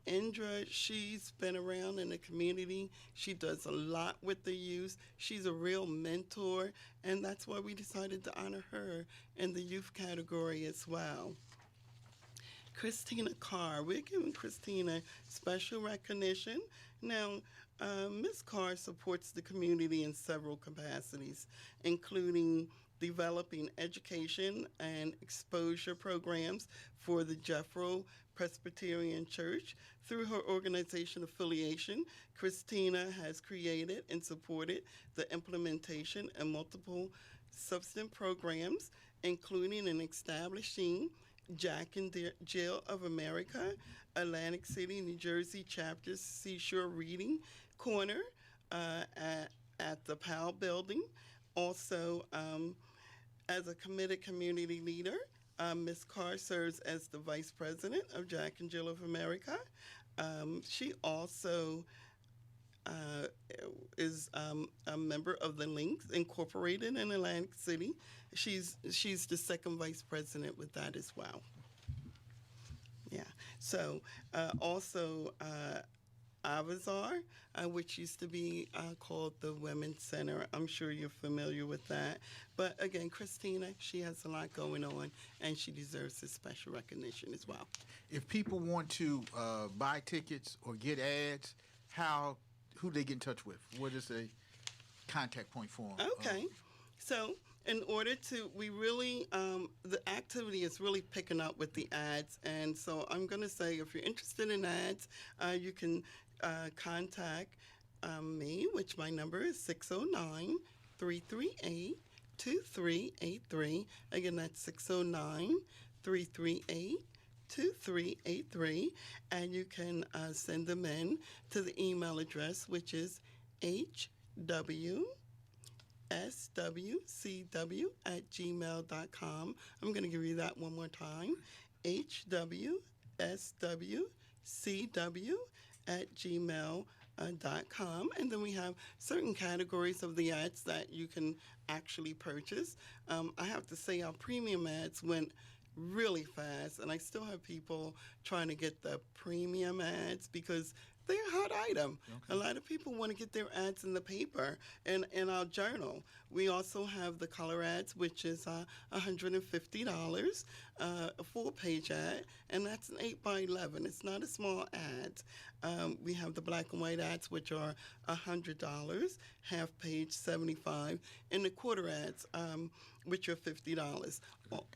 Indra, she's been around in the community. She does a lot with the youth. She's a real mentor, and that's why we decided to honor her in the youth category as well. Christina Carr. We're giving Christina special recognition. Now, Ms. Carr supports the community in several capacities, including developing education and exposure programs for the Jeffro Presbyterian Church. Through her organization affiliation, Christina has created and supported the implementation of multiple substance programs, including and establishing Jack and Jill of America, Atlantic City, New Jersey chapter's Seashore Reading Corner at the Powell Building. Also, as a committed community leader, Ms. Carr serves as the Vice President of Jack and Jill of America. She also is a member of the Links Incorporated in Atlantic City. She's the second vice president with that as well. Yeah. So also Avazar, which used to be called the Women's Center. I'm sure you're familiar with that. But again, Christina, she has a lot going on, and she deserves this special recognition as well. If people want to buy tickets or get ads, who they get in touch with? What is the contact point for them? Okay. So in order to, we really, the activity is really picking up with the ads. And so I'm going to say, if you're interested in ads, you can contact me, which my number is 609-338-2383. Again, that's 609-338-2383, and you can send them in to the email address, which is hwswcw@gmail.com. I'm going to give you that one more time, hwswcw@gmail.com. And then we have certain categories of the ads that you can actually purchase. I have to say our premium ads went really fast, and I still have people trying to get the premium ads because they're a hot item. Okay. A lot of people want to get their ads in the paper and in our journal. We also have the color ads, which is $150, a full-page ad, and that's an 8x11. It's not a small ad. We have the black and white ads, which are $100, half-page $75, and the quarter ads, which are $50. Well,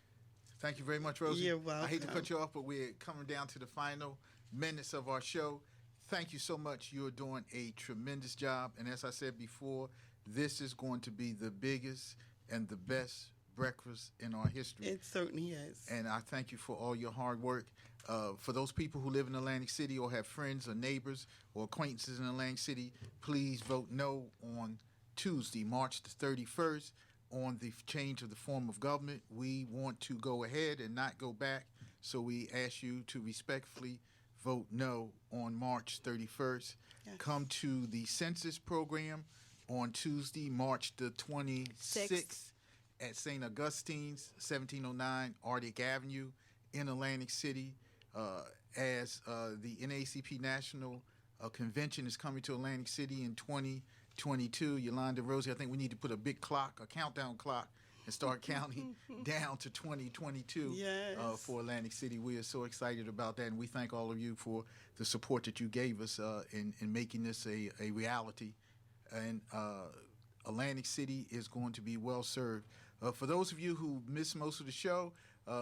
thank you very much, Rosie. You're welcome. I hate to cut you off, but we're coming down to the final minutes of our show. Thank you so much. You're doing a tremendous job. And as I said before, this is going to be the biggest and the best breakfast in our history. It certainly is. And I thank you for all your hard work. For those people who live in Atlantic City or have friends or neighbors or acquaintances in Atlantic City, please vote no on Tuesday, March the 31st. On the change of the form of government. We want to go ahead and not go back, so we ask you to respectfully vote no on March 31st. Yes. Come to the census program on Tuesday, March the 26th at St. Augustine's, 1709 Arctic Avenue in Atlantic City, as the NAACP National Convention is coming to Atlantic City in 2022. Yolanda, Rosie, I think we need to put a big clock, a countdown clock, and start counting down to 2022. Yes. For Atlantic City. We are so excited about that, and we thank all of you for the support that you gave us in making this a reality. And Atlantic City is going to be well served. For those of you who missed most of the show,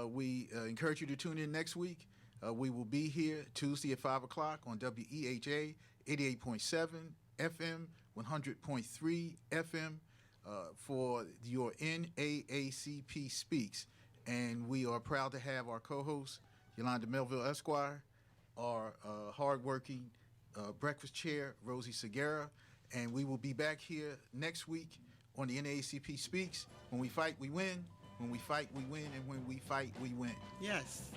we encourage you to tune in next week. We will be here Tuesday at 5 o'clock on WEHA 88.7 FM, 100.3 FM for your NAACP Speaks. And we are proud to have our co-host, Yolanda Melville Esquire, our hardworking breakfast chair, Rosie Segura. And we will be back here next week on the NAACP Speaks. When we fight, we win. When we fight, we win. And when we fight, we win. Yes.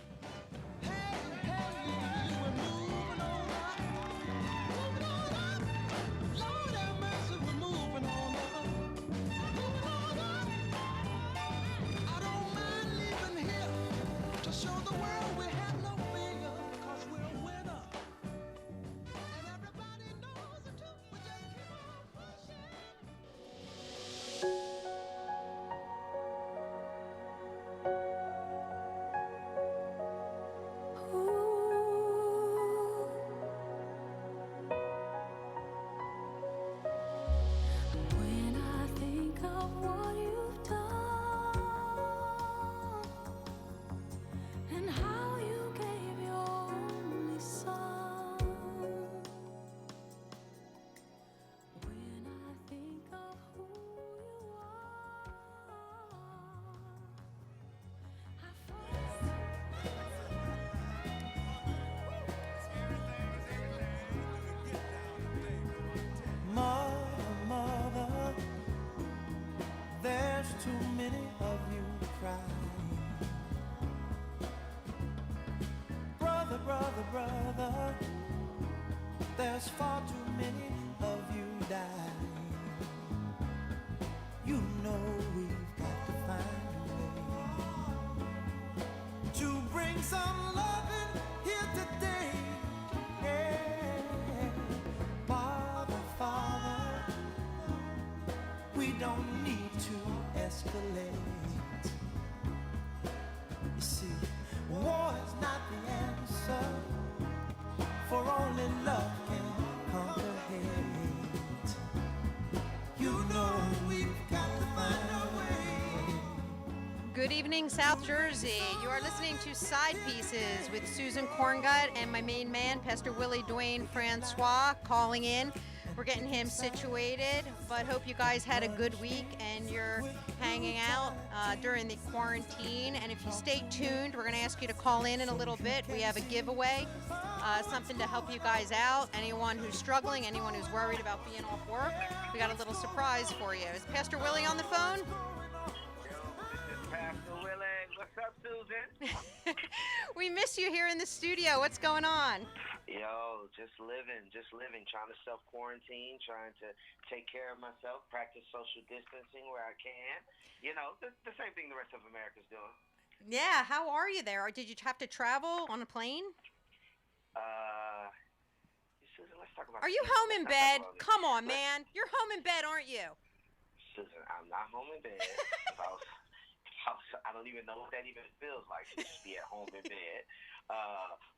Show the world we have no fear, 'cause we're a winner. there's far too many of you dying. You know we've got to find a way to bring some loving here today. Yeah. Father, Father, we don't need to escalate. You see, war is not the answer, for only love can conquer hate. You know we've got to find a way. Good evening, South Jersey. You are listening to Side Pieces with Susan Korngut and my main man, Pastor Willie Dwayne Francois, calling in. We're getting him situated, but hope you guys had a good week and you're hanging out during the quarantine. And if you stay tuned, we're going to ask you to call in a little bit. We have a giveaway, something to help you guys out. Anyone who's struggling, anyone who's worried about being off work, we got a little surprise for you. Is Pastor Willie on the phone? Pastor Willie. What's up, Susan? We miss you here in the studio. What's going on? Yo, just living, trying to self-quarantine, trying to take care of myself, practice social distancing where I can. You know, the same thing the rest of America's doing. Yeah, how are you there? Or did you have to travel on a plane? Susan, let's talk about Are you this. home in Let's not bed? talk about this. Come on, man. You're home in bed, aren't you? Susan, I'm not home in bed. I don't even know what that even feels like to just be at home in bed.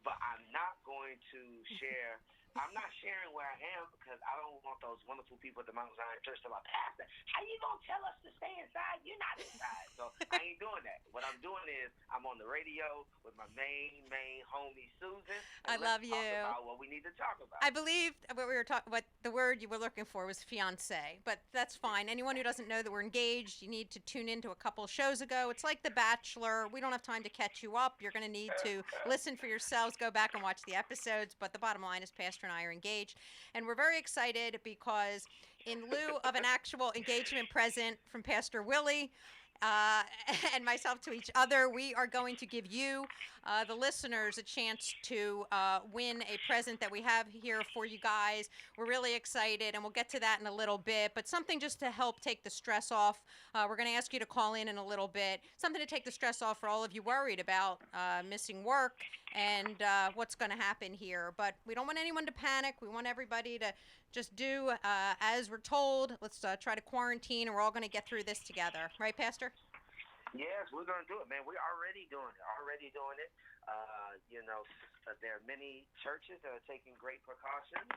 But I'm not going to share. I'm not sharing where I am because I don't want those wonderful people at the Mount Zion Church to be like, Pastor, how you going to tell us to stay inside? You're not inside. So I ain't doing that. What I'm doing is I'm on the radio with my main homie, Susan. I love you. Talk about what we need to talk about. I believe what we were talking. What the word you were looking for was fiance, but that's fine. Anyone who doesn't know that we're engaged, you need to tune into a couple of shows ago. It's like The Bachelor. We don't have time to catch you up. You're going to need to listen for yourselves. Go back and watch the episodes. But the bottom line is, Pastor and I are engaged, and we're very excited because in lieu of an actual engagement present from Pastor Willie and myself to each other, we are going to give you, the listeners, a chance to win a present that we have here for you guys. We're really excited, and we'll get to that in a little bit, but something just to help take the stress off. We're going to ask you to call in a little bit, something to take the stress off for all of you worried about missing work and what's going to happen here. But we don't want anyone to panic. We want everybody to just do as we're told. Let's try to quarantine, and we're all going to get through this together. Right, Pastor? Yes, we're going to do it, man. We're already doing it. There are many churches that are taking great precautions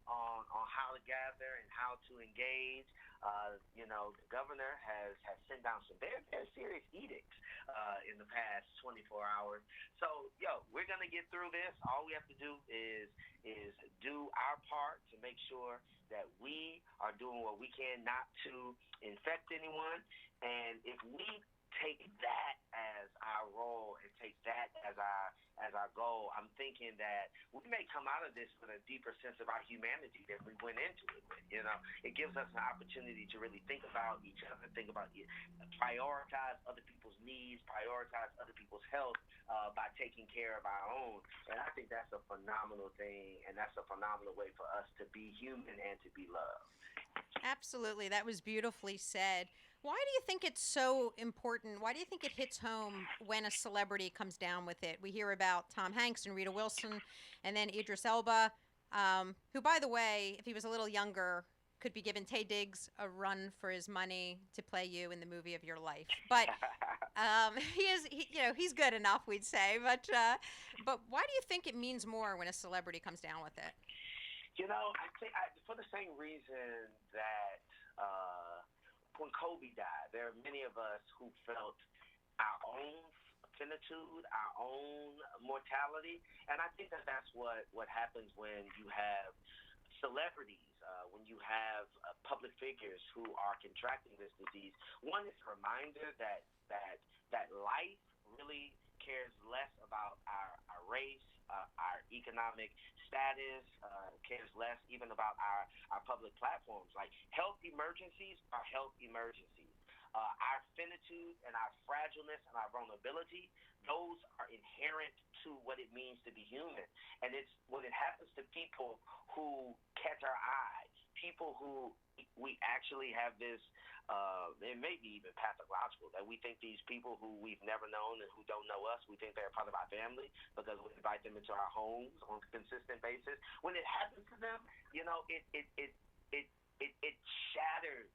on how to gather and how to engage. The governor has sent down some very, very serious edicts in the past 24 hours. So, we're going to get through this. All we have to do is do our part to make sure that we are doing what we can not to infect anyone. And if we take that as our role and take that as our goal, I'm thinking that we may come out of this with a deeper sense of our humanity than we went into it with. It gives us an opportunity to really think about each other, prioritize other people's needs, prioritize other people's health by taking care of our own. And I think that's a phenomenal thing, and that's a phenomenal way for us to be human and to be loved. Absolutely. That was beautifully said. Why do you think it's so important? Why do you think it hits home when a celebrity comes down with it? We hear about Tom Hanks and Rita Wilson, and then Idris Elba, who, by the way, if he was a little younger, could be giving Taye Diggs a run for his money to play you in the movie of your life. But he's good enough, we'd say. But why do you think it means more when a celebrity comes down with it? I think for the same reason that when Kobe died, there are many of us who felt our own finitude, our own mortality, and I think that's what happens when you have celebrities, when you have public figures who are contracting this disease. One is a reminder that life really cares less about our race, our economic status, cares less even about our public platforms. Like, health emergencies are health emergencies. Our finitude and our fragileness and our vulnerability, those are inherent to what it means to be human. And it's when it happens to people who catch our eye, people who we actually have this, it may be even pathological, that we think these people who we've never known and who don't know us, we think they're part of our family because we invite them into our homes on a consistent basis. When it happens to them, it shatters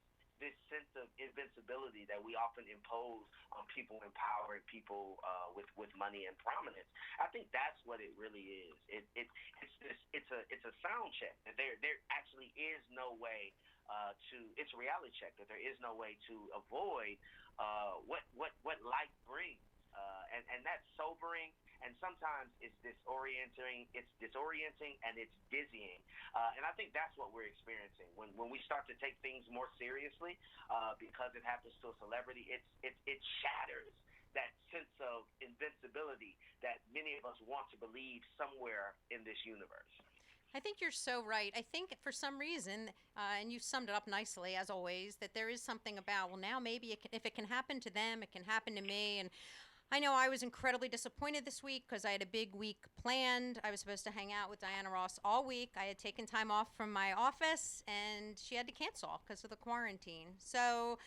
this sense of invincibility that we often impose on people in power and people with money and prominence. I think that's what it really is. It's a sound check that there actually is no way it's a reality check that there is no way to avoid what life brings, and that's sobering. And sometimes it's disorienting. It's disorienting and it's dizzying. And I think that's what we're experiencing when we start to take things more seriously because it happens to a celebrity. It shatters that sense of invincibility that many of us want to believe somewhere in this universe. I think you're so right. I think for some reason, and you summed it up nicely as always, that there is something about, well, now maybe if it can happen to them, it can happen to me. And I know I was incredibly disappointed this week because I had a big week planned. I was supposed to hang out with Diana Ross all week. I had taken time off from my office, and she had to cancel because of the quarantine. So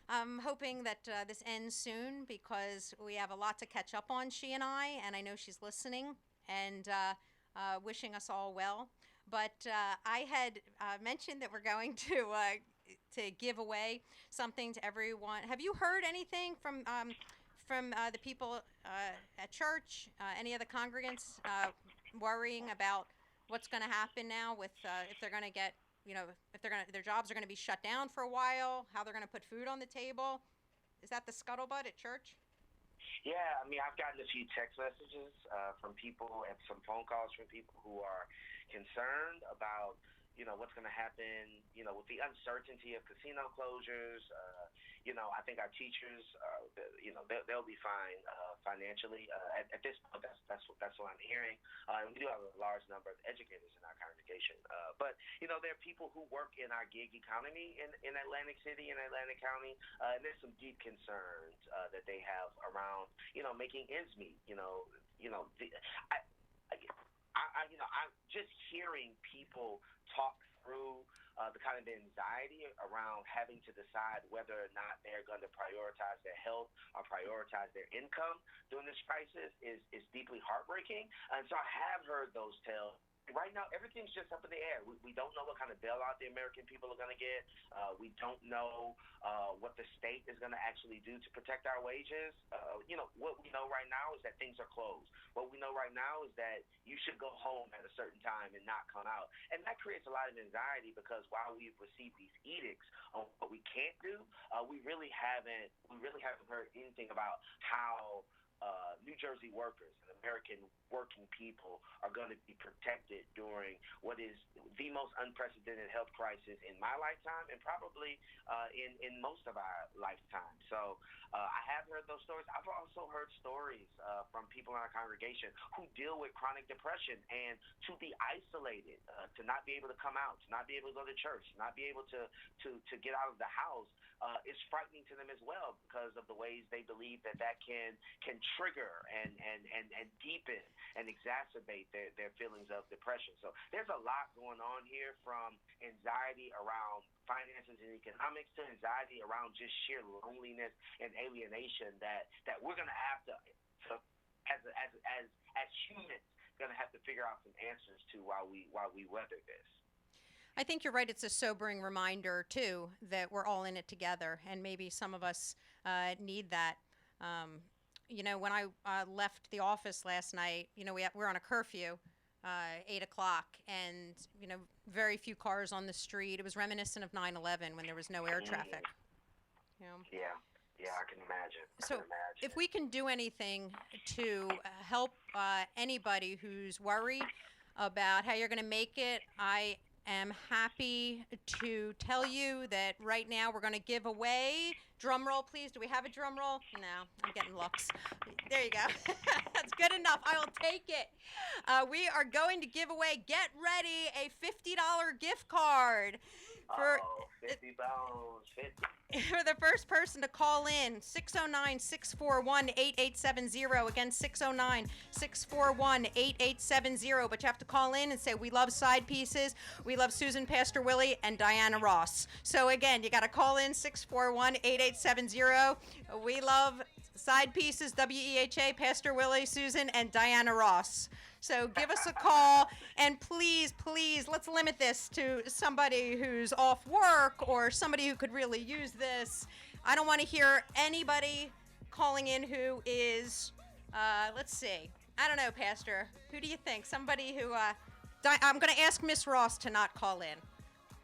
I'm hoping that this ends soon because we have a lot to catch up on, she and I know she's listening and wishing us all well. But I had mentioned that we're going to give away something to everyone. Have you heard anything from the people at church, any of the congregants worrying about what's going to happen now with if they're going to get, if their jobs are going to be shut down for a while, how they're going to put food on the table? Is that the scuttlebutt at church? Yeah, I mean, I've gotten a few text messages from people and some phone calls from people who are concerned about, what's going to happen, with the uncertainty of casino closures. I think our teachers, they'll be fine financially. At this point, that's what I'm hearing. And we do have a large number of educators in our congregation. But there are people who work in our gig economy in Atlantic City and Atlantic County, and there's some deep concerns that they have around, making ends meet. I'm just hearing people talk through the kind of anxiety around having to decide whether or not they're going to prioritize their health or prioritize their income during this crisis is deeply heartbreaking. And so I have heard those tales. Right now, everything's just up in the air. We don't know what kind of bailout the American people are going to get. We don't know what the state is going to actually do to protect our wages. What we know right now is that things are closed. What we know right now is that you should go home at a certain time and not come out. And that creates a lot of anxiety because while we've received these edicts on what we can't do, we really haven't heard anything about how New Jersey workers and American working people are going to be protected during what is the most unprecedented health crisis in my lifetime and probably in most of our lifetime. So I have heard those stories. I've also heard stories from people in our congregation who deal with chronic depression, and to be isolated, to not be able to come out, to not be able to go to church, to not be able to get out of the house is frightening to them as well because of the ways they believe that can trigger and deepen and exacerbate their feelings of depression. So there's a lot going on here, from anxiety around finances and economics to anxiety around just sheer loneliness and alienation that we're going to have to as humans, going to have to figure out some answers to while we weather this. I think you're right. It's a sobering reminder, too, that we're all in it together, and maybe some of us need that. When I left the office last night, we're on a curfew, 8 o'clock, and, very few cars on the street. It was reminiscent of 9/11 when there was no air traffic. Yeah, I can imagine. So if we can do anything to help anybody who's worried about how you're going to make it, I am happy to tell you that right now we're going to give away, drum roll please, do we have a drum roll? No, I'm getting looks. There you go. That's good enough. I will take it. We are going to give away, get ready, a $50 gift card For 50 bones, 50. for the first person to call in, 609-641-8870. Again, 609-641-8870. But you have to call in and say, we love Side Pieces, we love Susan, Pastor Willie, and Diana Ross. So again, you got to call in 641-8870. We love Side Pieces, WEHA, Pastor Willie, Susan, and Diana Ross. So give us a call, and please, please, let's limit this to somebody who's off work or somebody who could really use this. I don't want to hear anybody calling in who is, let's see, I don't know, Pastor. Who do you think? Somebody who, I'm going to ask Miss Ross to not call in.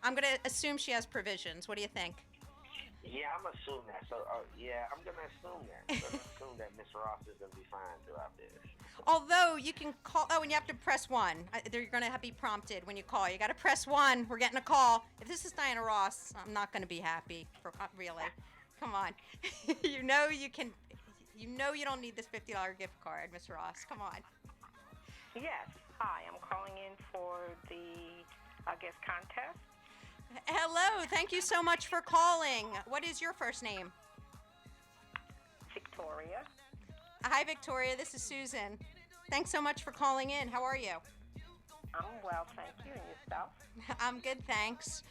I'm going to assume she has provisions. What do you think? Yeah, I'm assuming that. So, yeah, I'm gonna assume that. I'm gonna assume that Miss Ross is gonna be fine throughout this. Although you can call, and you have to press 1. You're going to be prompted when you call. You got to press 1. We're getting a call. If this is Diana Ross, I'm not going to be happy. Really. Come on. You know you can. You know you don't need this $50 gift card, Miss Ross. Come on. Yes. Hi, I'm calling in for the, contest. Hello. Thank you so much for calling. What is your first name? Victoria. Hi, Victoria. This is Susan. Thanks so much for calling in. How are you? I'm well, thank you. And yourself? I'm good, thanks.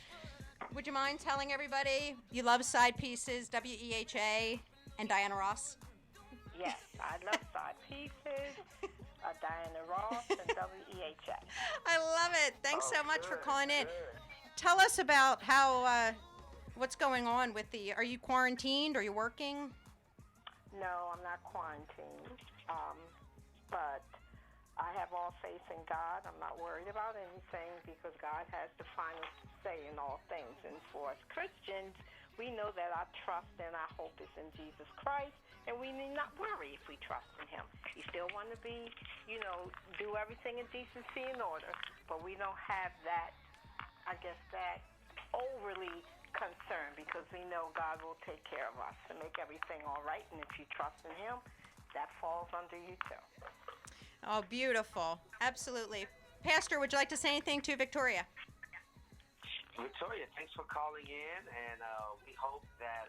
Would you mind telling everybody you love Side Pieces, WEHA, and Diana Ross? Yes, I love Side Pieces, Diana Ross, and WEHA. I love it. Thanks so much for Good, calling in. good. Tell us about how, what's going on with are you quarantined? Are you working? No, I'm not quarantined, but I have all faith in God. I'm not worried about anything because God has the final say in all things. And for us Christians, we know that our trust and our hope is in Jesus Christ, and we need not worry if we trust in Him. We still want to be, do everything in decency and order, but we don't have that, that overly concern because we know God will take care of us and make everything all right. And if you trust in Him, that falls under you too. Oh, beautiful. Absolutely. Pastor, would you like to say anything to Victoria? Victoria, thanks for calling in, and we hope that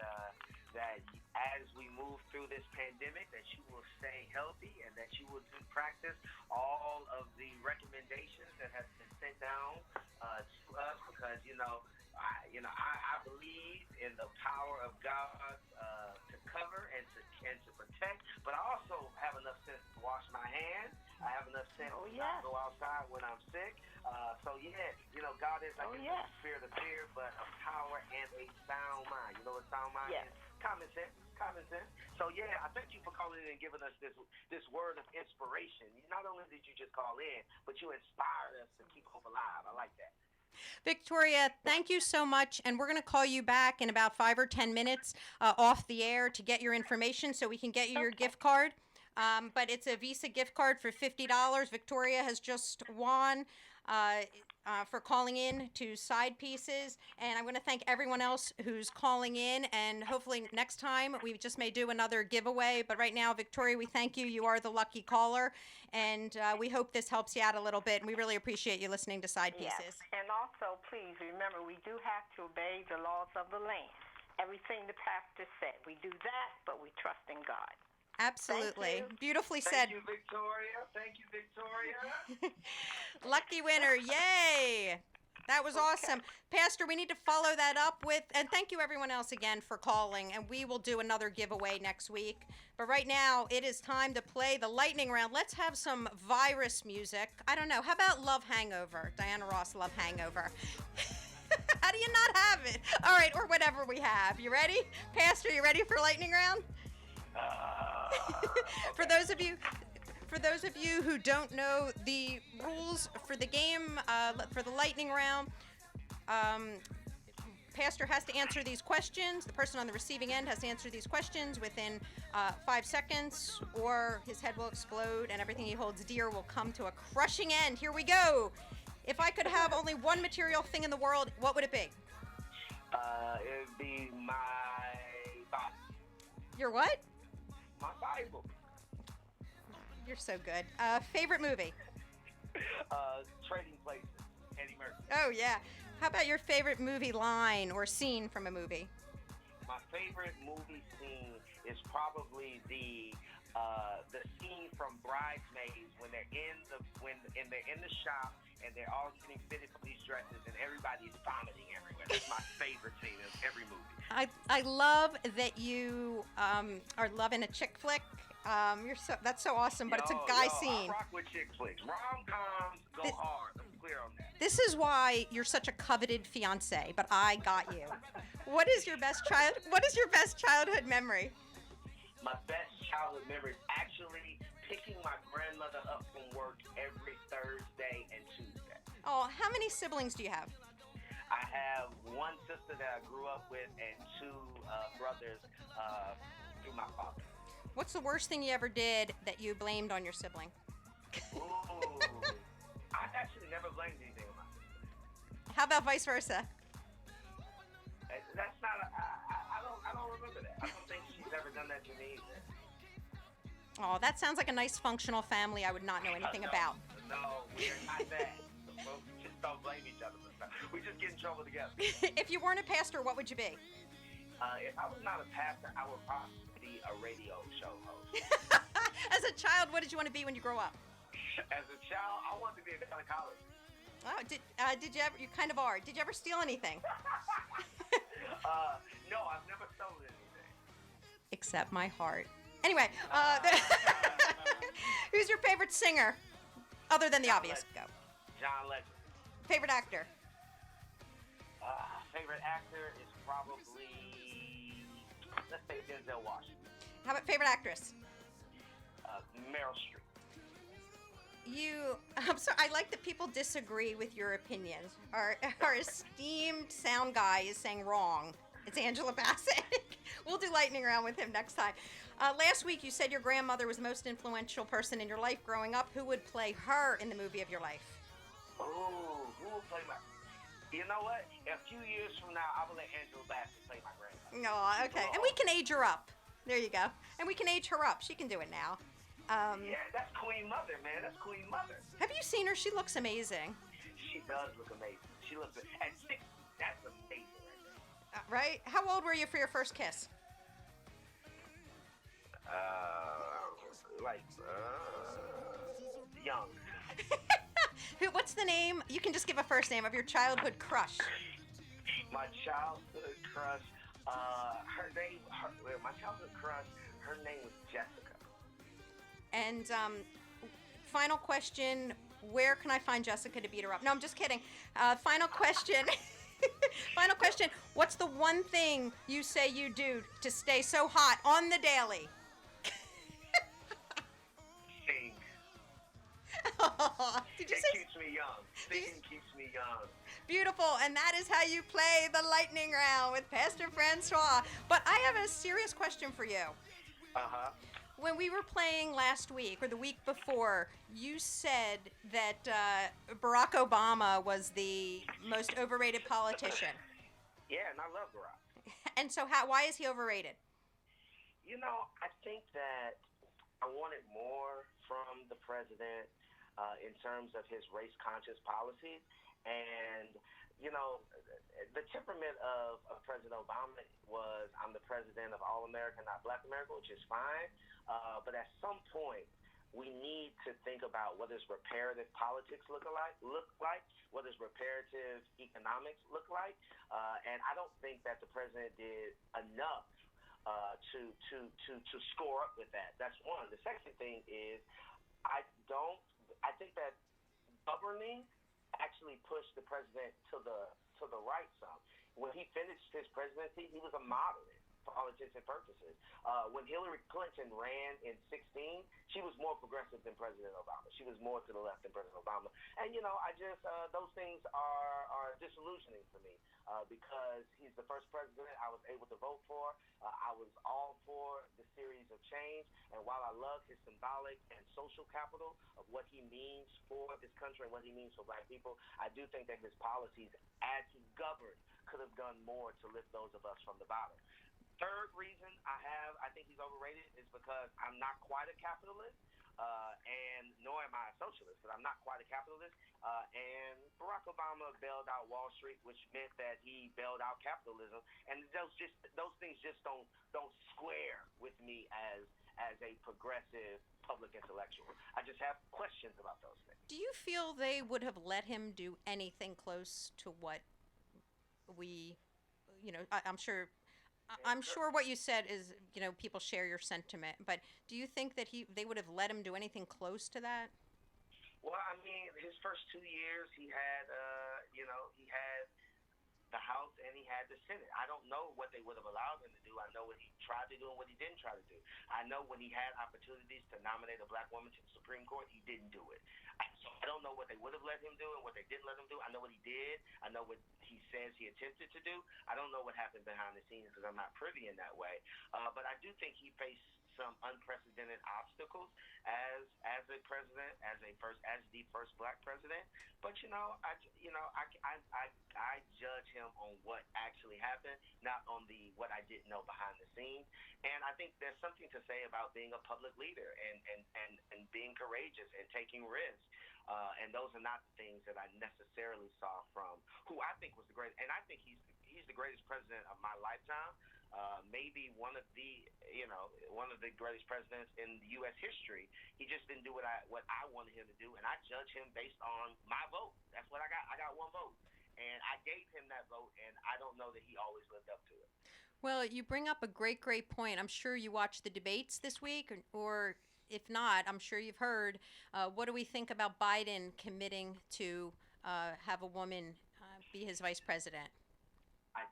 as we move through this pandemic, that you will stay healthy and that you will practice all of the recommendations that have been sent down to us, because I believe in the power of God to cover and to protect, but I also have enough sense to wash my hands. I have enough sense to not go outside when I'm sick. God is like a spirit of fear, but a power and a sound mind. You know what sound mind is? Common sense. Common sense. So I thank you for calling in and giving us this word of inspiration. Not only did you just call in, but you inspired us to keep hope alive. I like that. Victoria, thank you so much. And we're going to call you back in about 5 or 10 minutes off the air to get your information so we can get you your gift card. But it's a Visa gift card for $50. Victoria has just won for calling in to Side Pieces. And I'm going to thank everyone else who's calling in. And hopefully next time we just may do another giveaway. But right now, Victoria, we thank you. You are the lucky caller. And we hope this helps you out a little bit. And we really appreciate you listening to Side Pieces. Yes. And also, please remember, we do have to obey the laws of the land. Everything the pastor said. We do that, but we trust in God. Absolutely. Beautifully said. Thank you, Victoria. Thank you, Victoria. Lucky winner. Yay. That was awesome. Pastor, we need to follow that up with, and thank you everyone else again for calling, and we will do another giveaway next week. But right now, it is time to play the lightning round. Let's have some virus music. I don't know. How about Love Hangover? Diana Ross, Love Hangover. How do you not have it? All right, or whatever we have. You ready? Pastor, you ready for lightning round? For those of you who don't know the rules for the game, for the lightning round, Pastor has to answer these questions. The person on the receiving end has to answer these questions within 5 seconds, or his head will explode and everything he holds dear will come to a crushing end. Here we go. If I could have only one material thing in the world, what would it be? It would be my Bible. Your what? My Bible. You're so good. Favorite movie? Trading Places. Eddie Murphy. Oh, yeah. How about your favorite movie line or scene from a movie? My favorite movie scene is probably the scene from Bridesmaids when they're in the shop and they're all getting fitted for these dresses and everybody's vomiting everywhere. That's my favorite scene of every movie. I love that you are loving a chick flick. That's so awesome, but it's a guy scene. I rock with chick flicks. Rom-coms go hard. I'm clear on that. This is why you're such a coveted fiance, but I got you. What is your best childhood memory? My best childhood memory is actually picking my grandmother up from work every Thursday and Tuesday. Oh, how many siblings do you have? I have one sister that I grew up with and two brothers through my father. What's the worst thing you ever did that you blamed on your sibling? Ooh, I've actually never blamed anything on my sister. How about vice versa? That's not. I don't remember that. I don't think she's ever done that to me either. Oh, that sounds like a nice functional family I would not know anything about. No, we are not that. So folks just don't blame each other. We just get in trouble together. If you weren't a pastor, what would you be? If I was not a pastor, I would probably be a radio show host. As a child, what did you want to be when you grow up? As a child, I wanted to be a gynecologist. Oh, did you ever? You kind of are. Did you ever steal anything? No, I've never stolen anything. Except my heart. Anyway, who's your favorite singer? Other than the obvious. Go. John Legend. Favorite actor? Favorite actor is probably, let's say, Denzel Washington. How about favorite actress? Meryl Streep. I'm sorry, I like that people disagree with your opinions. Our esteemed sound guy is saying wrong. It's Angela Bassett. We'll do lightning round with him next time. Last week you said your grandmother was the most influential person in your life growing up. Who would play her in the movie of your life? Ooh, who will play my... You know what? A few years from now, I will let Angela Bassett play my grandmother. Oh, okay. And we can age her up. There you go. And we can age her up. She can do it now. Yeah, that's Queen Mother, man. That's Queen Mother. Have you seen her? She looks amazing. She does look amazing. She looks... At 6, that's amazing right there. Right? How old were you for your first kiss? Young. What's the name? You can just give a first name of your childhood crush. My childhood crush, my childhood crush, her name was Jessica. And final question, where can I find Jessica to beat her up? No, I'm just kidding. Final question. Final question. What's the one thing you say you do to stay so hot on the daily? Sing. Did you It say keeps me young. Singing keeps me young. beautiful? And that is how you play the lightning round with Pastor Francois. But I have a serious question for you. Uh-huh. When we were playing last week or the week before, you said that Barack Obama was the most overrated politician. Yeah, and I love Barack. And so why is he overrated? You know, I think that I wanted more from the president in terms of his race-conscious policies. And, you know, the temperament of President Obama was, I'm the president of all America, not black America, which is fine. But at some point, we need to think about what does reparative politics look like, what does reparative economics look like. And I don't think that the president did enough to score up with that. That's one. The second thing is I think that governing actually pushed the president to the right some. When he finished his presidency, he was a moderate for all intents and purposes. When Hillary Clinton ran in 2016, she was more progressive than President Obama. She was more to the left than President Obama. And, you know, I just, those things are disillusioning for me because he's the first president I was able to vote for. I was all for the series of change. And while I love his symbolic and social capital of what he means for this country and what he means for black people, I do think that his policies, as he governed, could have done more to lift those of us from the bottom. Third reason I think he's overrated is because I'm not quite a capitalist, and nor am I a socialist, but I'm not quite a capitalist. And Barack Obama Obama bailed out Wall Street, which meant that he bailed out capitalism, and those things just don't square with me as a progressive public intellectual. I just have questions about those things. Do you feel they would have let him do anything close to what we, I'm sure. I'm sure what you said is, people share your sentiment. But do you think that they would have let him do anything close to that? Well, I mean, his first 2 years, he had, he had the House and he had the Senate. I don't know what they would have allowed him to do. I know what he tried to do and what he didn't try to do. I know when he had opportunities to nominate a black woman to the Supreme Court, he didn't do it. So I don't know what they would have let him do and what they didn't let him do. I know what he did. I know what he says he attempted to do. I don't know what happened behind the scenes because I'm not privy in that way. But I do think he faced some unprecedented obstacles as a president, as the first black president. But I judge him on what actually happened, not on what I didn't know behind the scenes. And I think there's something to say about being a public leader and being courageous and taking risks. And those are not the things that I necessarily saw from who I think was the greatest. And I think he's the greatest president of my lifetime. Maybe one of the greatest presidents in U.S. history. He just didn't do what I wanted him to do, and I judge him based on my vote. That's what I got. I got one vote, and I gave him that vote, and I don't know that he always lived up to it. Well, you bring up a great point. I'm sure you watched the debates this week, or if not, I'm sure you've heard. What do we think about Biden committing to have a woman be his vice president? I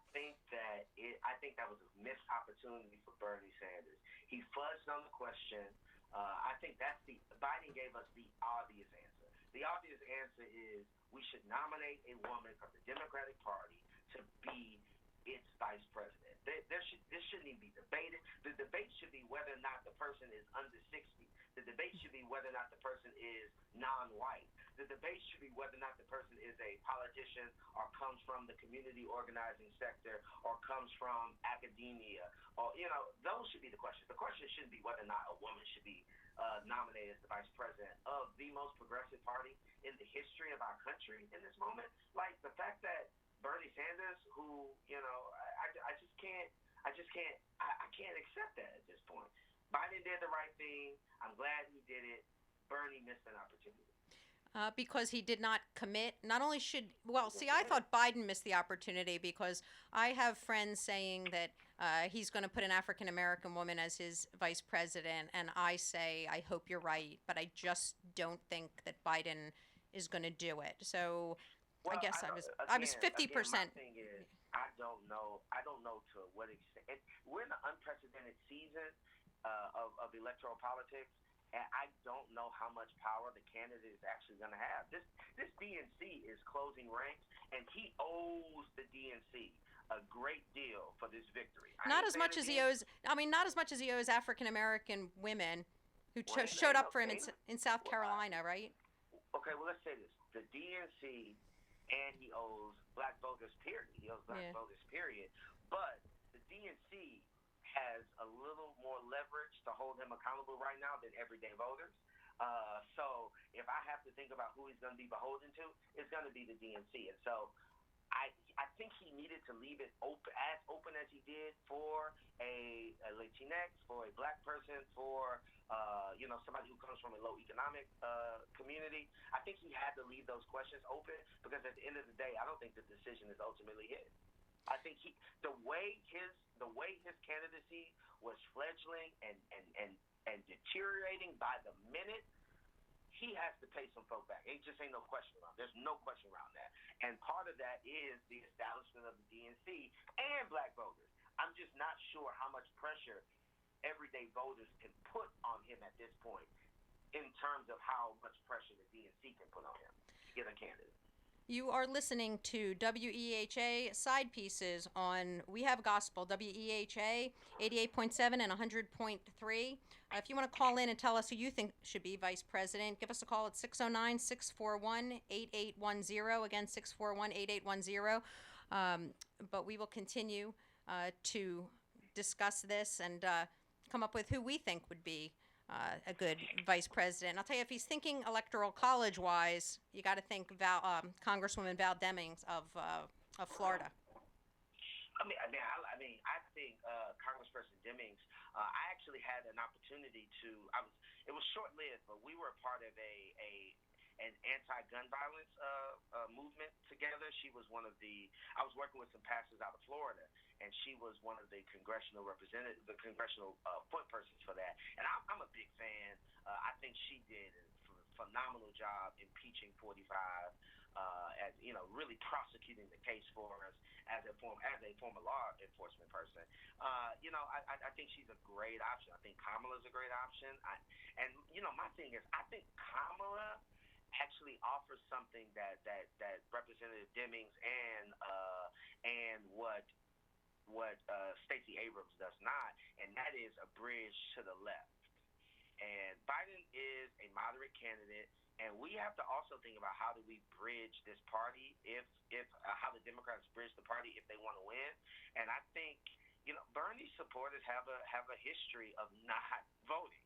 think that was a missed opportunity for Bernie Sanders. He fudged on the question. I think Biden gave us the obvious answer. The obvious answer is we should nominate a woman from the Democratic Party to be its vice president. This shouldn't even be debated. The debate should be whether or not the person is under 60. The debate should be whether or not the person is non-white. The debate should be whether or not the person is a politician or comes from the community organizing sector or comes from academia. Or, those should be the questions. The question shouldn't be whether or not a woman should be nominated as the vice president of the most progressive party in the history of our country in this moment. Like the fact that Bernie Sanders, who, I can't accept that at this point. Biden did the right thing. I'm glad he did it. Bernie missed an opportunity. Because he did not commit. Not only I thought Biden missed the opportunity because I have friends saying that he's going to put an African American woman as his vice president, and I say I hope you're right, but I just don't think that Biden is going to do it. So I guess I was 50%. My thing is, I don't know to what extent. We're in an unprecedented season of electoral politics. And I don't know how much power the candidate is actually going to have. This DNC is closing ranks, and he owes the DNC a great deal for this victory. Not as much as he owes African American women who showed up for him in South Carolina, right? Okay, well, let's say this: the DNC, and he owes black voters. Period. He owes black voters. Period. But the DNC has a little more leverage to hold him accountable right now than everyday voters. So if I have to think about who he's going to be beholden to, it's going to be the DNC. And so I think he needed to leave it open as he did for a Latinx, for a black person, for somebody who comes from a low economic community. I think he had to leave those questions open because at the end of the day, I don't think the decision is ultimately his. I think the way his candidacy was fledgling and deteriorating by the minute, he has to pay some folk back. It just ain't no question around. There's no question around that. And part of that is the establishment of the DNC and black voters. I'm just not sure how much pressure everyday voters can put on him at this point in terms of how much pressure the DNC can put on him to get a candidate. You are listening to WEHA Side Pieces on We Have Gospel, WEHA 88.7 and 100.3. If you want to call in and tell us who you think should be vice president, give us a call at 609-641-8810. Again, 641-8810. But we will continue to discuss this and come up with who we think would be a good vice president. I'll tell you, if he's thinking electoral college wise, you got to think Congresswoman Val Demings of Florida. I think Congressperson Demings. I actually had an opportunity to. It was short lived, but we were a part of an anti-gun violence movement together. She was one of the. I was working with some pastors out of Florida, and she was one of the congressional point persons for that. And I'm a big fan. I think she did a phenomenal job impeaching 45. Really prosecuting the case for us as a former law enforcement person. I think she's a great option. I think Kamala's a great option. My thing is, I think Kamala actually offers something that Representative Demings and what Stacey Abrams does not, and that is a bridge to the left. And Biden is a moderate candidate. And we have to also think about how do we bridge this party how the Democrats bridge the party if they want to win. And I think, Bernie's supporters have a history of not voting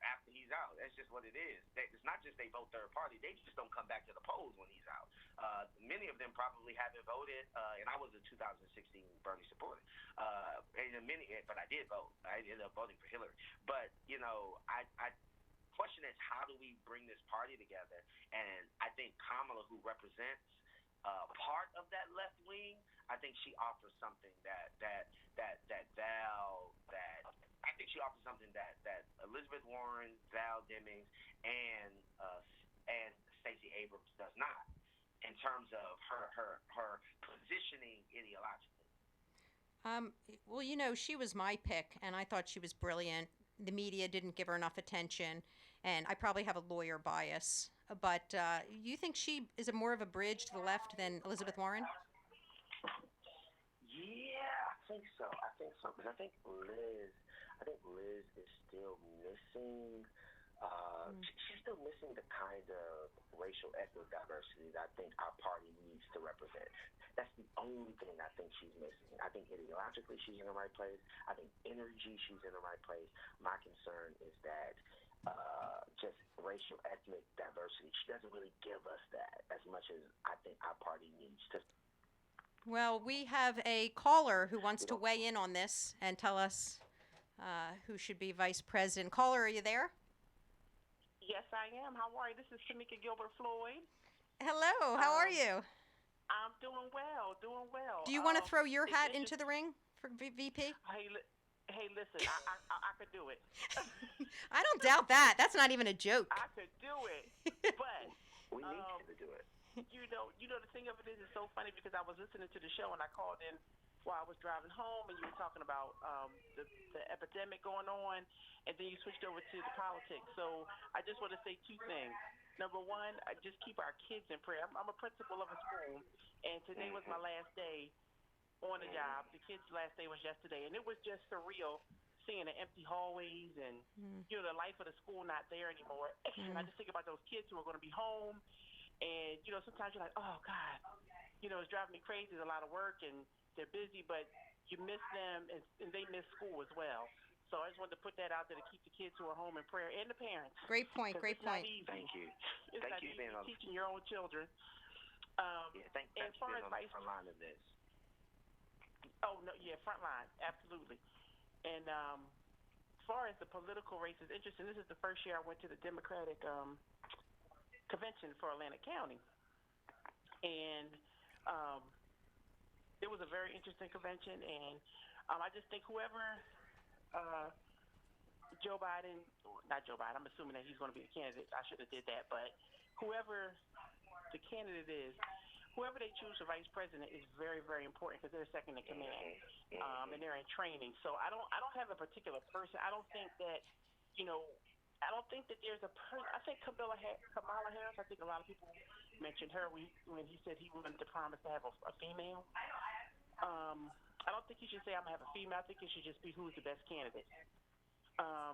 after he's out. That's just what it is. It's not just they vote third party. They just don't come back to the polls when he's out. Many of them probably haven't voted, and I was a 2016 Bernie supporter. But I did vote. I ended up voting for Hillary. But, I question is, how do we bring this party together? And I think Kamala, who represents part of that left wing, I think she offers something that Elizabeth Warren, Val Demings, and Stacey Abrams does not, in terms of her positioning ideologically. Well, she was my pick, and I thought she was brilliant. The media didn't give her enough attention, and I probably have a lawyer bias. But you think she is more of a bridge to the left than Elizabeth Warren? Yeah, I think so. Because I think Liz is still missing. She's still missing the kind of racial ethnic diversity that I think our party needs to represent. That's the only thing I think she's missing. I think ideologically she's in the right place. I think energy she's in the right place. My concern is that just racial ethnic diversity, she doesn't really give us that as much as I think our party needs to. Well, we have a caller who wants to weigh in on this and tell us who should be vice president. Caller, are you there? Yes, I am. How are you? This is Tamika Gilbert Floyd. Hello, how are you? I'm doing well. Do you want to throw your hat into the ring for VP? Hey, listen, I could do it. I don't doubt that. That's not even a joke. I could do it, but we need you to do it. The thing of it is, it's so funny because I was listening to the show and I called in while I was driving home, and you were talking about the epidemic going on, and then you switched over to the politics. So I just want to say two things. Number one, just keep our kids in prayer. I'm a principal of a school, and today was my last day on the job. The kids' last day was yesterday, and it was just surreal seeing the empty hallways and the life of the school not there anymore. And I just think about those kids who are going to be home, and sometimes you're like, oh God, it's driving me crazy. There's a lot of work and they're busy, but you miss them, and they miss school as well. So I just wanted to put that out there to keep the kids who are home in prayer and the parents. Great point. It's not easy. Thank you. It's not easy teaching your own children. Thank you for being on the front line of this. Oh no, yeah, front line, absolutely. And as far as the political race is interesting, this is the first year I went to the Democratic convention for Atlantic County, and it was a very interesting convention. And I just think whoever not Joe Biden, I'm assuming that he's going to be the candidate. I should have did that, but whoever the candidate is, whoever they choose for vice president is very, very important because they're second in command, and they're in training. So I don't have a particular person. I don't think that, I don't think that there's a person. I think Kamala Harris. I think a lot of people mentioned her when he said he wanted to promise to have a female. I don't think you should say I'm gonna have a female. I think it should just be who's the best candidate. I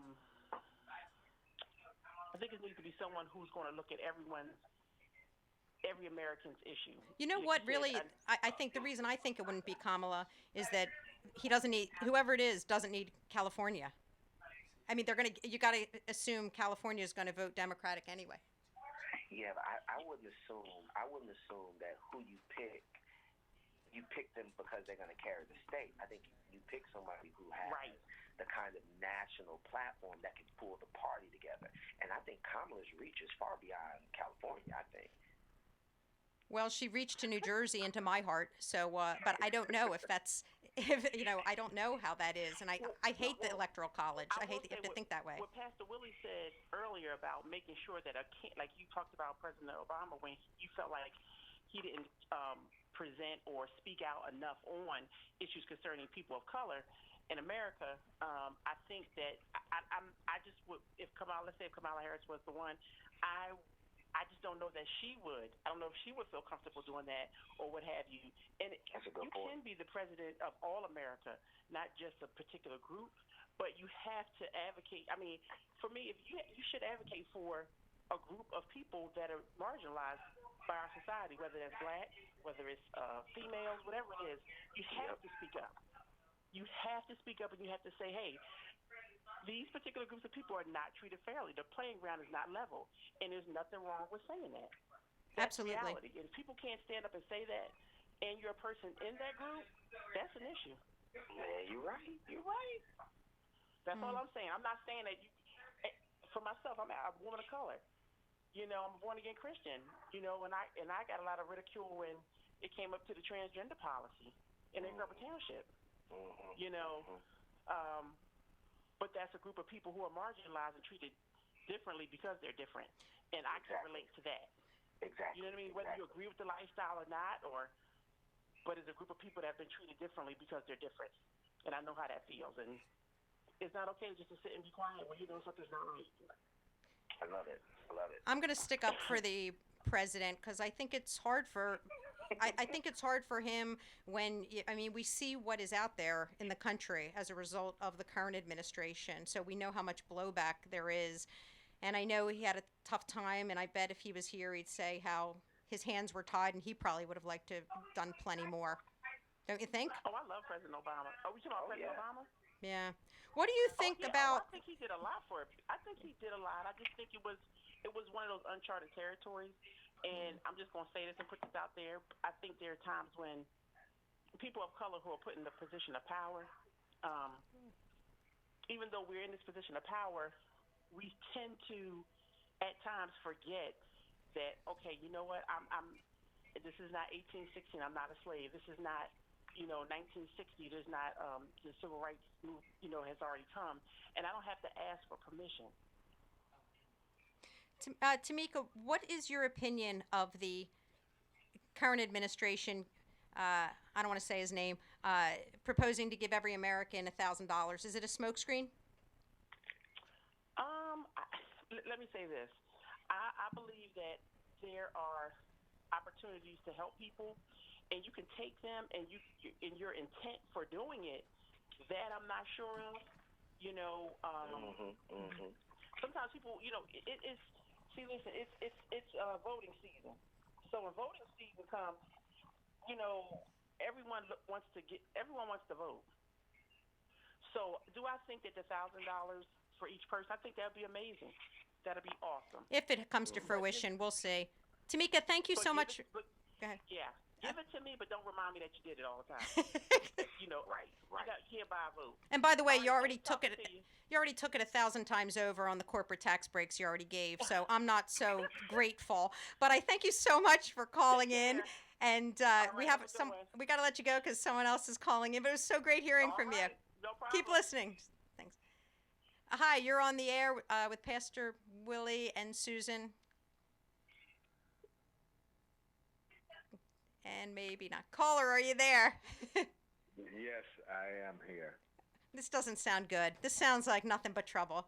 think it needs to be someone who's going to look at every American's issue. You know what, really, I think the reason I think it wouldn't be Kamala is that he doesn't need, whoever it is, doesn't need California. I mean, you got to assume California is going to vote Democratic anyway. Yeah, but I wouldn't assume that who you pick them because they're going to carry the state. I think you pick somebody who has Right. the kind of national platform that can pull the party together. And I think Kamala's reach is far beyond California, I think. Well, she reached to New Jersey into my heart. So, but I don't know if that's, if I don't know how that is, and I hate the electoral college. I hate that you have to think that way. What Pastor Willie said earlier about making sure that like you talked about President Obama, when you felt like he didn't present or speak out enough on issues concerning people of color in America. I think that I just would, let's say if Kamala Harris was the one, I just don't know that she would. I don't know if she would feel comfortable doing that or what have you. And That's a good you point. can be the president of all America, not just a particular group, but you have to advocate. I mean, for me, if you should advocate for a group of people that are marginalized by our society, whether that's black, whether it's females, whatever it is. You have to speak up. You have to speak up, and you have to say, hey, these particular groups of people are not treated fairly. The playing ground is not level, and there's nothing wrong with saying that. That's Absolutely. reality. And if people can't stand up and say that, and you're a person in that group, that's an issue. Man, you're right. You're right. That's all I'm saying. I'm not saying that you. For myself, I'm a woman of color. I'm a born again Christian. And I got a lot of ridicule when it came up to the transgender policy in Ann Arbor Township. But that's a group of people who are marginalized and treated differently because they're different, and I can relate to that. Exactly. You know what I mean? Whether you agree with the lifestyle or not, but it's a group of people that have been treated differently because they're different, and I know how that feels. And it's not okay just to sit and be quiet when you know something's not right. I love it. I'm going to stick up for the president because I think it's hard for. I think it's hard for him when, we see what is out there in the country as a result of the current administration. So we know how much blowback there is. And I know he had a tough time, and I bet if he was here, he'd say how his hands were tied, and he probably would have liked to have done plenty more. Don't you think? Oh, I love President Obama. Are we talking about President Obama? Yeah. What do you think about... I think he did a lot for it. I think he did a lot. I just think it was one of those uncharted territories. And I'm just going to say this and put this out there. I think there are times when people of color who are put in the position of power, even though we're in this position of power, we tend to at times forget that, okay, you know what, this is not 1816, I'm not a slave. This is not, 1960, there's not, the civil rights move, has already come. And I don't have to ask for permission. Tamika, what is your opinion of the current administration, I don't want to say his name, proposing to give every American $1,000? Is it a smokescreen? Let me say this. I believe that there are opportunities to help people, and you can take them, and your intent for doing it, that I'm not sure of. Sometimes people, it's. See, listen, it's voting season. So when voting season comes, everyone wants to vote. So do I think that the $1,000 for each person? I think that'd be amazing. That'd be awesome. If it comes to fruition, we'll see. Tamika, thank you so much. Go ahead. Yeah. Give it to me, but don't remind me that you did it all the time. Right. You can't buy a vote. And by the way, you already took it. You already took it 1,000 times over on the corporate tax breaks you already gave. So I'm not so grateful. But I thank you so much for calling in. And we got to let you go because someone else is calling in. But it was so great hearing from you. No problem. Keep listening. Thanks. Hi, you're on the air with Pastor Willie and Susan. And maybe not. Caller, are you there? Yes, I am here. This doesn't sound good. This sounds like nothing but trouble.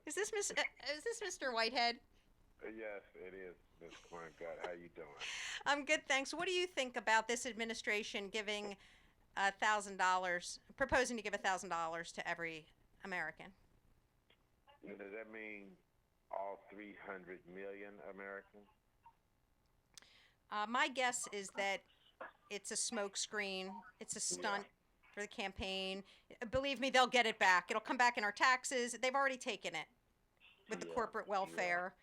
Is this Mr. Whitehead? Yes, it is, Ms. Corngut. How you doing? I'm good, thanks. What do you think about this administration giving $1,000, proposing to give $1,000 to every American? Does that mean all 300 million Americans? My guess is that it's a smokescreen. It's a stunt for the campaign. Believe me, they'll get it back. It'll come back in our taxes. They've already taken it with the corporate welfare.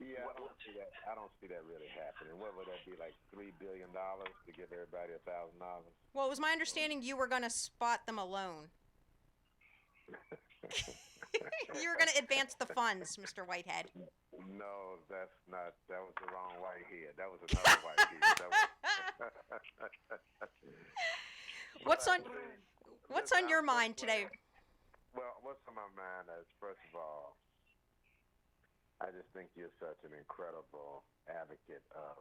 Yeah, I don't see that really happening. What would that be, like $3 billion to give everybody $1,000? Well, it was my understanding you were going to spot them alone. You were going to advance the funds, Mr. Whitehead. No, that's not. That was the wrong Whitehead. That was another Whitehead. What's on your mind today? Well, what's on my mind is, first of all, I just think you're such an incredible advocate of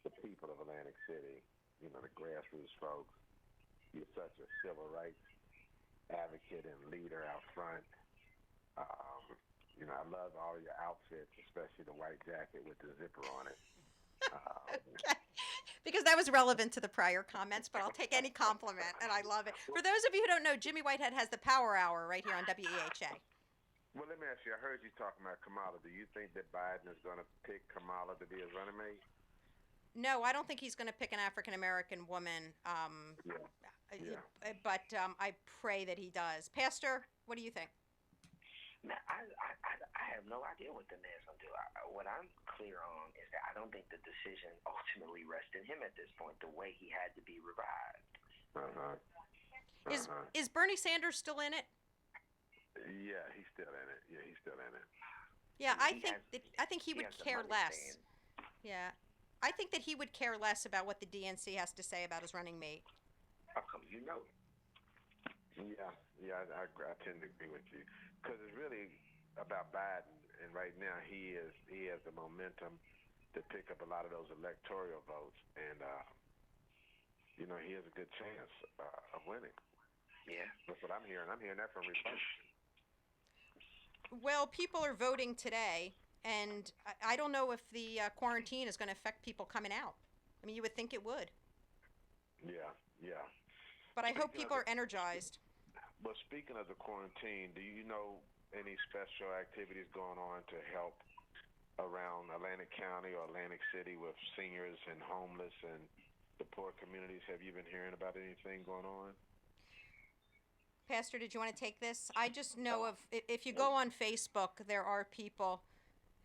the people of Atlantic City, you know, the grassroots folks. You're such a civil rights advocate and leader out front. You know, I love all your outfits, especially the white jacket with the zipper on it. Okay. Because that was relevant to the prior comments, but I'll take any compliment, and I love it. For those of you who don't know, Jimmy Whitehead has the Power Hour right here on WEHA. Well, let me ask you, I heard you talking about Kamala. Do you think that Biden is going to pick Kamala to be his running mate? No, I don't think he's going to pick an African-American woman, but I pray that he does. Pastor, what do you think? Now, I have no idea what the man's going to do. What I'm clear on is that I don't think the decision ultimately rests in him at this point, the way he had to be revived. Is Bernie Sanders still in it? Yeah, he's still in it. Yeah, I think he would care less. Yeah. I think that he would care less about what the DNC has to say about his running mate. How come you know? Yeah, I tend to agree with you. Because it's really about Biden, and right now he has the momentum to pick up a lot of those electoral votes, and you know, he has a good chance of winning. Yeah, that's what I'm hearing. I'm hearing that from Republicans. Well, people are voting today, and I don't know if the quarantine is going to affect people coming out. I mean, you would think it would. Yeah. But I hope people are energized. Well, speaking of the quarantine, do you know any special activities going on to help around Atlantic County or Atlantic City with seniors and homeless and the poor communities? Have you been hearing about anything going on? Pastor, did you want to take this? I just know of, if you go on Facebook, there are people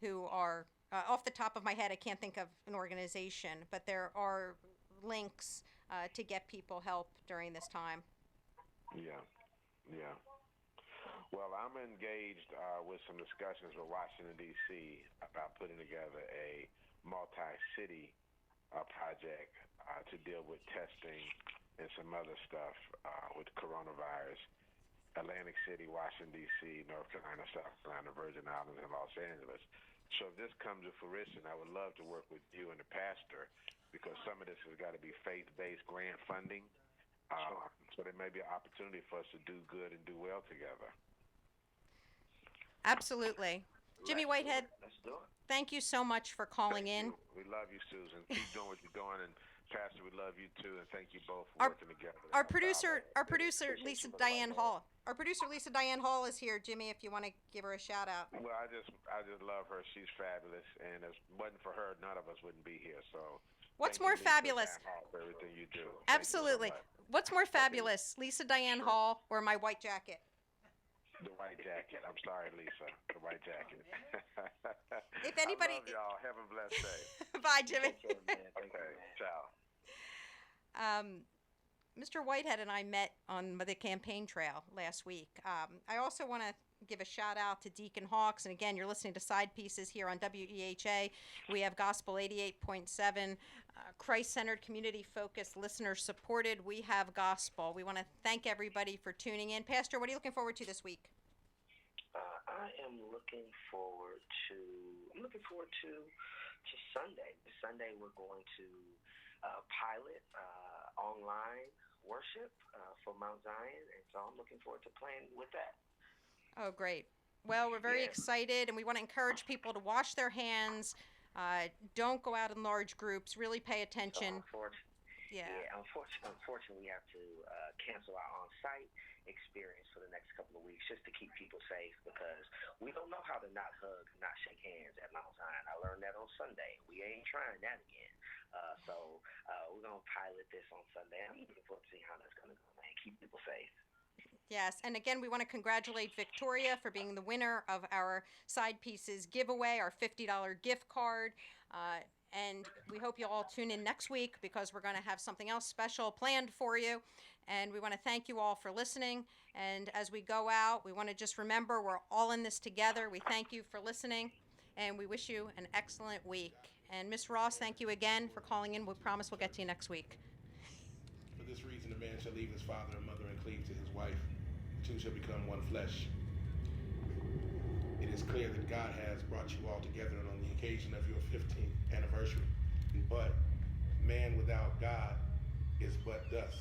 who are, off the top of my head, I can't think of an organization, but there are links to get people help during this time. Yeah. Well, I'm engaged with some discussions with Washington, D.C. about putting together a multi-city project to deal with testing and some other stuff with coronavirus. Atlantic City, Washington, D.C., North Carolina, South Carolina, Virgin Islands, and Los Angeles. So if this comes to fruition, I would love to work with you and the pastor, because some of this has got to be faith-based grant funding. So there may be an opportunity for us to do good and do well together. Absolutely. Jimmy Whitehead, Let's do it. thank you so much for calling in. We love you, Susan. Keep doing what you're doing, and Pastor, we love you too, and thank you both for working together. Our producer, Lisa Diane Hall. Our producer, Lisa Diane Hall, is here. Jimmy, if you want to give her a shout out. Well, I just love her. She's fabulous, and if it wasn't for her, none of us wouldn't be here. So, what's more fabulous? For everything you do. Absolutely. What's more fabulous, Lisa Diane Hall or my white jacket? The white jacket. I'm sorry, Lisa. The white jacket. If anybody, I love y'all. Have a blessed day. Bye, Jimmy. Okay. Ciao. Mr. Whitehead and I met on the campaign trail last week. I also want to give a shout out to Deacon Hawks. And again, you're listening to Side Pieces here on WEHA. We have Gospel 88.7, Christ-centered, community-focused, listener-supported. We have gospel. We want to thank everybody for tuning in. Pastor, what are you looking forward to this week? I am looking forward to Sunday. Sunday we're going to pilot online worship for Mount Zion, and so I'm looking forward to playing with that. Oh, great. Well, we're very excited, and we want to encourage people to wash their hands. Don't go out in large groups. Really pay attention. Unfortunately, we have to cancel our on-site experience for the next couple of weeks just to keep people safe, because we don't know how to not hug, not shake hands at Mount Zion. I learned that on Sunday. We ain't trying that again. We're going to pilot this on Sunday. I'm looking forward to seeing how that's going to go, man. Keep people safe. Yes, and again, we want to congratulate Victoria for being the winner of our Side Pieces giveaway, our $50 gift card. And we hope you all tune in next week because we're going to have something else special planned for you. And we want to thank you all for listening. And as we go out, we want to just remember we're all in this together. We thank you for listening, and we wish you an excellent week. And Miss Ross, thank you again for calling in. We promise we'll get to you next week. For this reason, a man shall leave his father and mother and cleave to his wife. The two shall become one flesh. It is clear that God has brought you all together on the occasion of your 15th anniversary. But man without God is but dust.